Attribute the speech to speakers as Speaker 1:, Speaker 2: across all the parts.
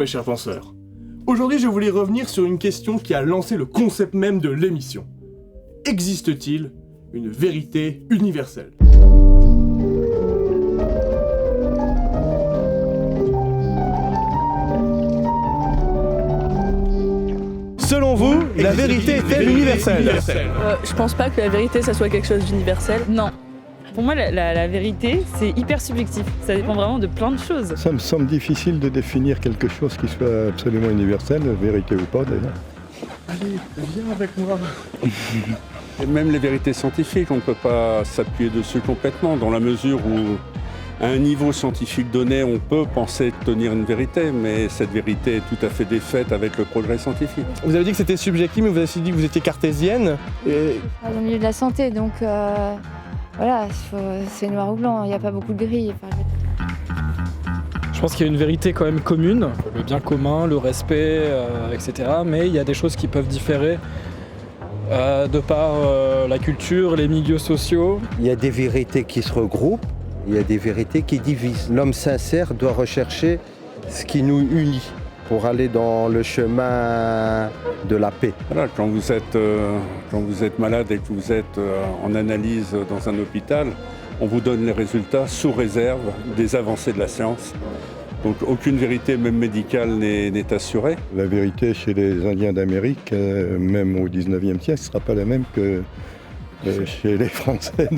Speaker 1: mes chers penseurs. Aujourd'hui, je voulais revenir sur une question qui a lancé le concept même de l'émission. Existe-t-il une vérité universelle ? Selon vous, la vérité est-elle universelle ?
Speaker 2: Je pense pas que la vérité, ça soit quelque chose d'universel.
Speaker 3: Non. Pour moi, la vérité, c'est hyper subjectif. Ça dépend vraiment de plein de choses.
Speaker 4: Ça me semble difficile de définir quelque chose qui soit absolument universel, vérité ou pas d'ailleurs.
Speaker 1: Allez, viens avec moi.
Speaker 5: Et même les vérités scientifiques, on ne peut pas s'appuyer dessus complètement, dans la mesure où, à un niveau scientifique donné, on peut penser tenir une vérité, mais cette vérité est tout à fait défaite avec le progrès scientifique.
Speaker 1: Vous avez dit que c'était subjectif, mais vous avez aussi dit que vous étiez cartésienne. Et...
Speaker 6: Dans le milieu de la santé, donc voilà, c'est noir ou blanc, il n'y a pas beaucoup de gris.
Speaker 7: Je pense qu'il y a une vérité quand même commune, le bien commun, le respect, etc. Mais il y a des choses qui peuvent différer de par la culture, les milieux sociaux.
Speaker 8: Il y a des vérités qui se regroupent, il y a des vérités qui divisent. L'homme sincère doit rechercher ce qui nous unit pour aller dans le chemin de la paix.
Speaker 5: Voilà, quand vous êtes malade et que vous êtes en analyse dans un hôpital, on vous donne les résultats sous réserve des avancées de la science. Donc aucune vérité, même médicale, n'est assurée.
Speaker 4: La vérité chez les Indiens d'Amérique, même au 19e siècle, ne sera pas la même que chez les Français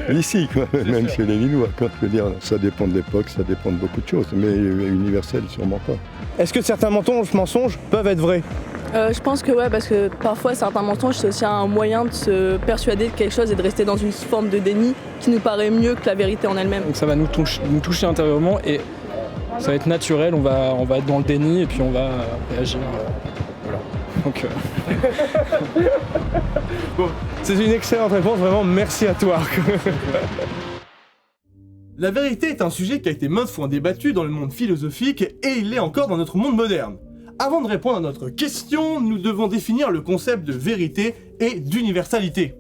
Speaker 4: d'ici, même chez les Lillois. Je veux dire, ça dépend de l'époque, ça dépend de beaucoup de choses, mais universel, sûrement pas.
Speaker 1: Est-ce que certains mensonges peuvent être vrais ?
Speaker 2: Je pense que ouais, parce que parfois certains mensonges, c'est aussi un moyen de se persuader de quelque chose et de rester dans une forme de déni qui nous paraît mieux que la vérité en elle-même.
Speaker 7: Donc ça va nous toucher intérieurement et ça va être naturel, on va être dans le déni et puis on va réagir. Voilà. Donc,
Speaker 1: Bon, c'est une excellente réponse, vraiment merci à toi. La vérité est un sujet qui a été maintes fois débattu dans le monde philosophique et il l'est encore dans notre monde moderne. Avant de répondre à notre question, nous devons définir le concept de vérité et d'universalité.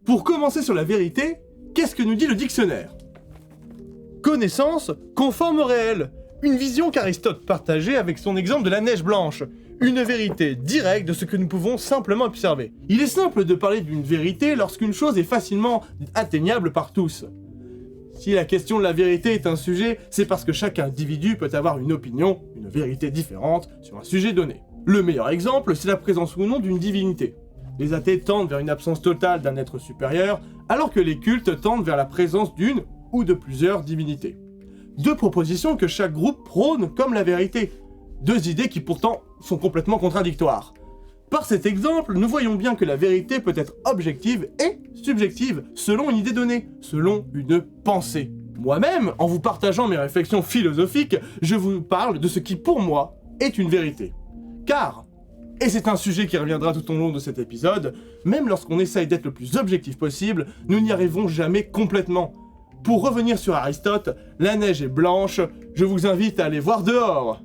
Speaker 1: Pour commencer sur la vérité, qu'est-ce que nous dit le dictionnaire ? Connaissance conforme au réel, une vision qu'Aristote partageait avec son exemple de la neige blanche, une vérité directe de ce que nous pouvons simplement observer. Il est simple de parler d'une vérité lorsqu'une chose est facilement atteignable par tous. Si la question de la vérité est un sujet, c'est parce que chaque individu peut avoir une opinion, une vérité différente sur un sujet donné. Le meilleur exemple, c'est la présence ou non d'une divinité. Les athées tendent vers une absence totale d'un être supérieur, alors que les cultes tendent vers la présence d'une ou de plusieurs divinités. Deux propositions que chaque groupe prône comme la vérité. Deux idées qui pourtant sont complètement contradictoires. Par cet exemple, nous voyons bien que la vérité peut être objective et subjective, selon une idée donnée, selon une pensée. Moi-même, en vous partageant mes réflexions philosophiques, je vous parle de ce qui pour moi est une vérité. Car, et c'est un sujet qui reviendra tout au long de cet épisode, même lorsqu'on essaye d'être le plus objectif possible, nous n'y arrivons jamais complètement. Pour revenir sur Aristote, la neige est blanche, je vous invite à aller voir dehors.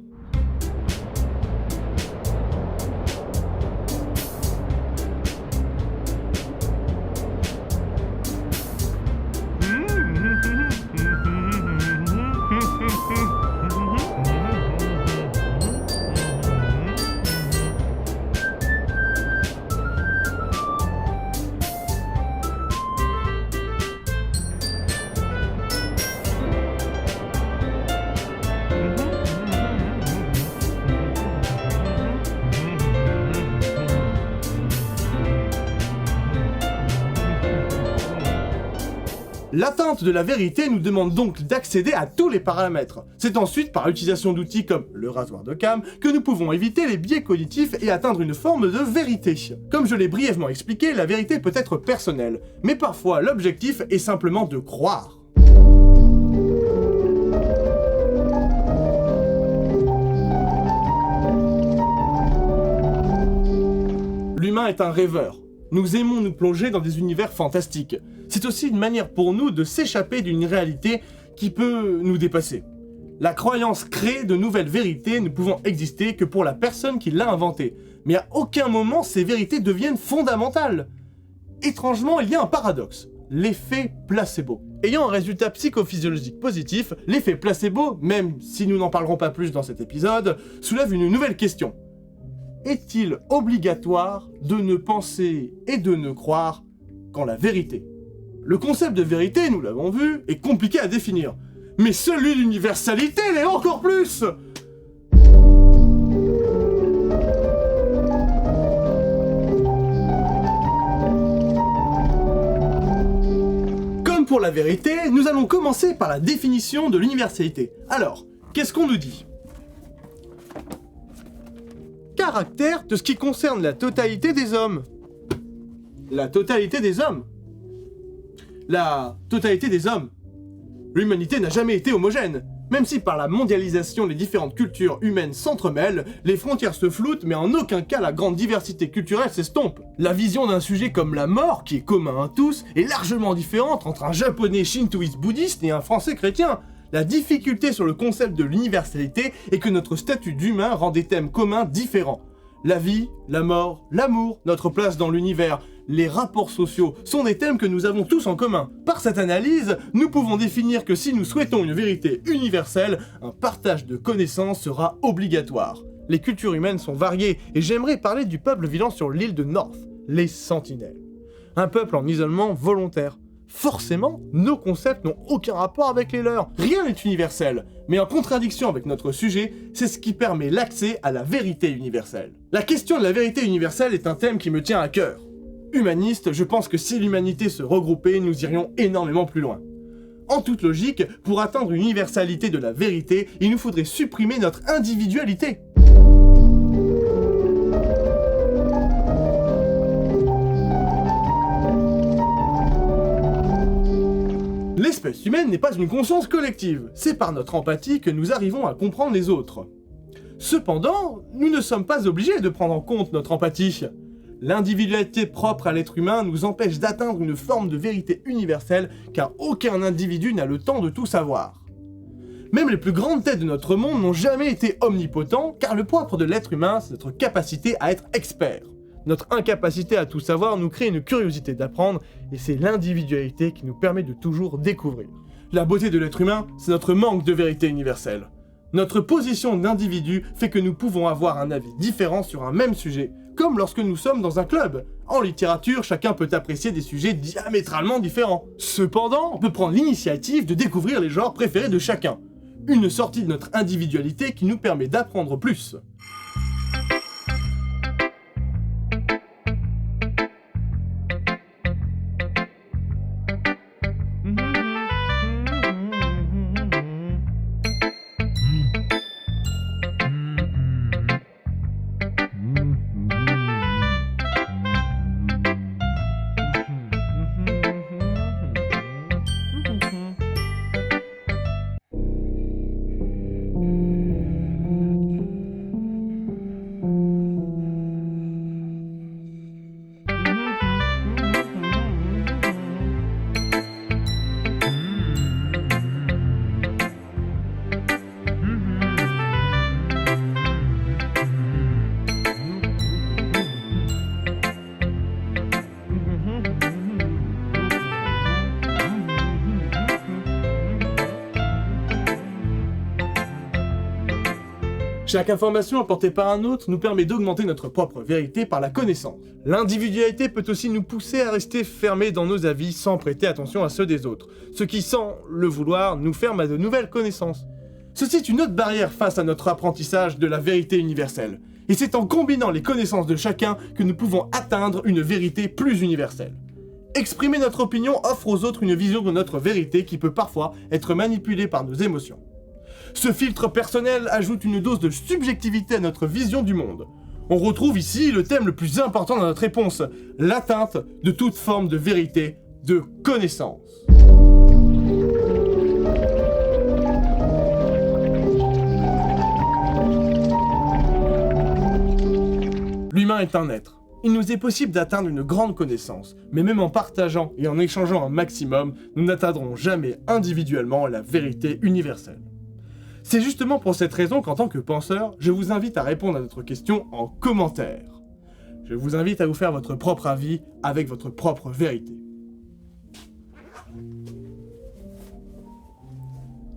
Speaker 1: L'atteinte de la vérité nous demande donc d'accéder à tous les paramètres. C'est ensuite par l'utilisation d'outils comme le rasoir d'Occam que nous pouvons éviter les biais cognitifs et atteindre une forme de vérité. Comme je l'ai brièvement expliqué, la vérité peut être personnelle, mais parfois l'objectif est simplement de croire. L'humain est un rêveur. Nous aimons nous plonger dans des univers fantastiques. C'est aussi une manière pour nous de s'échapper d'une réalité qui peut nous dépasser. La croyance crée de nouvelles vérités ne pouvant exister que pour la personne qui l'a inventée. Mais à aucun moment ces vérités deviennent fondamentales. Étrangement, il y a un paradoxe, l'effet placebo. Ayant un résultat psychophysiologique positif, l'effet placebo, même si nous n'en parlerons pas plus dans cet épisode, soulève une nouvelle question. Est-il obligatoire de ne penser et de ne croire qu'en la vérité? Le concept de vérité, nous l'avons vu, est compliqué à définir. Mais celui d'universalité l'est encore plus! Comme pour la vérité, nous allons commencer par la définition de l'universalité. Alors, qu'est-ce qu'on nous dit? Caractère de ce qui concerne la totalité des hommes. La totalité des hommes. La totalité des hommes. L'humanité n'a jamais été homogène. Même si par la mondialisation les différentes cultures humaines s'entremêlent, les frontières se floutent, mais en aucun cas la grande diversité culturelle s'estompe. La vision d'un sujet comme la mort, qui est commun à tous, est largement différente entre un japonais shintoïste bouddhiste et un français chrétien. La difficulté sur le concept de l'universalité est que notre statut d'humain rend des thèmes communs différents. La vie, la mort, l'amour, notre place dans l'univers, les rapports sociaux sont des thèmes que nous avons tous en commun. Par cette analyse, nous pouvons définir que si nous souhaitons une vérité universelle, un partage de connaissances sera obligatoire. Les cultures humaines sont variées et j'aimerais parler du peuple vivant sur l'île de North, les Sentinelles. Un peuple en isolement volontaire. Forcément, nos concepts n'ont aucun rapport avec les leurs. Rien n'est universel, mais en contradiction avec notre sujet, c'est ce qui permet l'accès à la vérité universelle. La question de la vérité universelle est un thème qui me tient à cœur. Humaniste, je pense que si l'humanité se regroupait, nous irions énormément plus loin. En toute logique, pour atteindre une universalité de la vérité, il nous faudrait supprimer notre individualité. L'espèce humaine n'est pas une conscience collective, c'est par notre empathie que nous arrivons à comprendre les autres. Cependant, nous ne sommes pas obligés de prendre en compte notre empathie. L'individualité propre à l'être humain nous empêche d'atteindre une forme de vérité universelle car aucun individu n'a le temps de tout savoir. Même les plus grandes têtes de notre monde n'ont jamais été omnipotents car le propre de l'être humain, c'est notre capacité à être expert. Notre incapacité à tout savoir nous crée une curiosité d'apprendre et c'est l'individualité qui nous permet de toujours découvrir. La beauté de l'être humain, c'est notre manque de vérité universelle. Notre position d'individu fait que nous pouvons avoir un avis différent sur un même sujet, comme lorsque nous sommes dans un club. En littérature, chacun peut apprécier des sujets diamétralement différents. Cependant, on peut prendre l'initiative de découvrir les genres préférés de chacun. Une sortie de notre individualité qui nous permet d'apprendre plus. Chaque information apportée par un autre nous permet d'augmenter notre propre vérité par la connaissance. L'individualité peut aussi nous pousser à rester fermés dans nos avis sans prêter attention à ceux des autres, ce qui, sans le vouloir, nous ferme à de nouvelles connaissances. Ceci est une autre barrière face à notre apprentissage de la vérité universelle. Et c'est en combinant les connaissances de chacun que nous pouvons atteindre une vérité plus universelle. Exprimer notre opinion offre aux autres une vision de notre vérité qui peut parfois être manipulée par nos émotions. Ce filtre personnel ajoute une dose de subjectivité à notre vision du monde. On retrouve ici le thème le plus important de notre réponse, l'atteinte de toute forme de vérité, de connaissance. L'humain est un être. Il nous est possible d'atteindre une grande connaissance, mais même en partageant et en échangeant un maximum, nous n'atteindrons jamais individuellement la vérité universelle. C'est justement pour cette raison qu'en tant que penseur, je vous invite à répondre à notre question en commentaire. Je vous invite à vous faire votre propre avis avec votre propre vérité.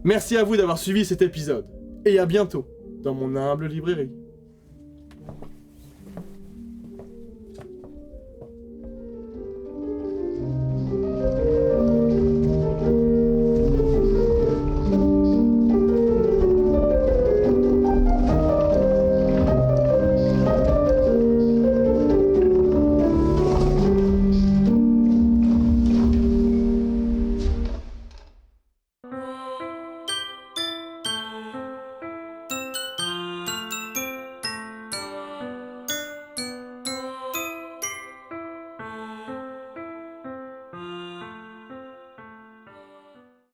Speaker 1: Merci à vous d'avoir suivi cet épisode, et à bientôt dans mon humble librairie.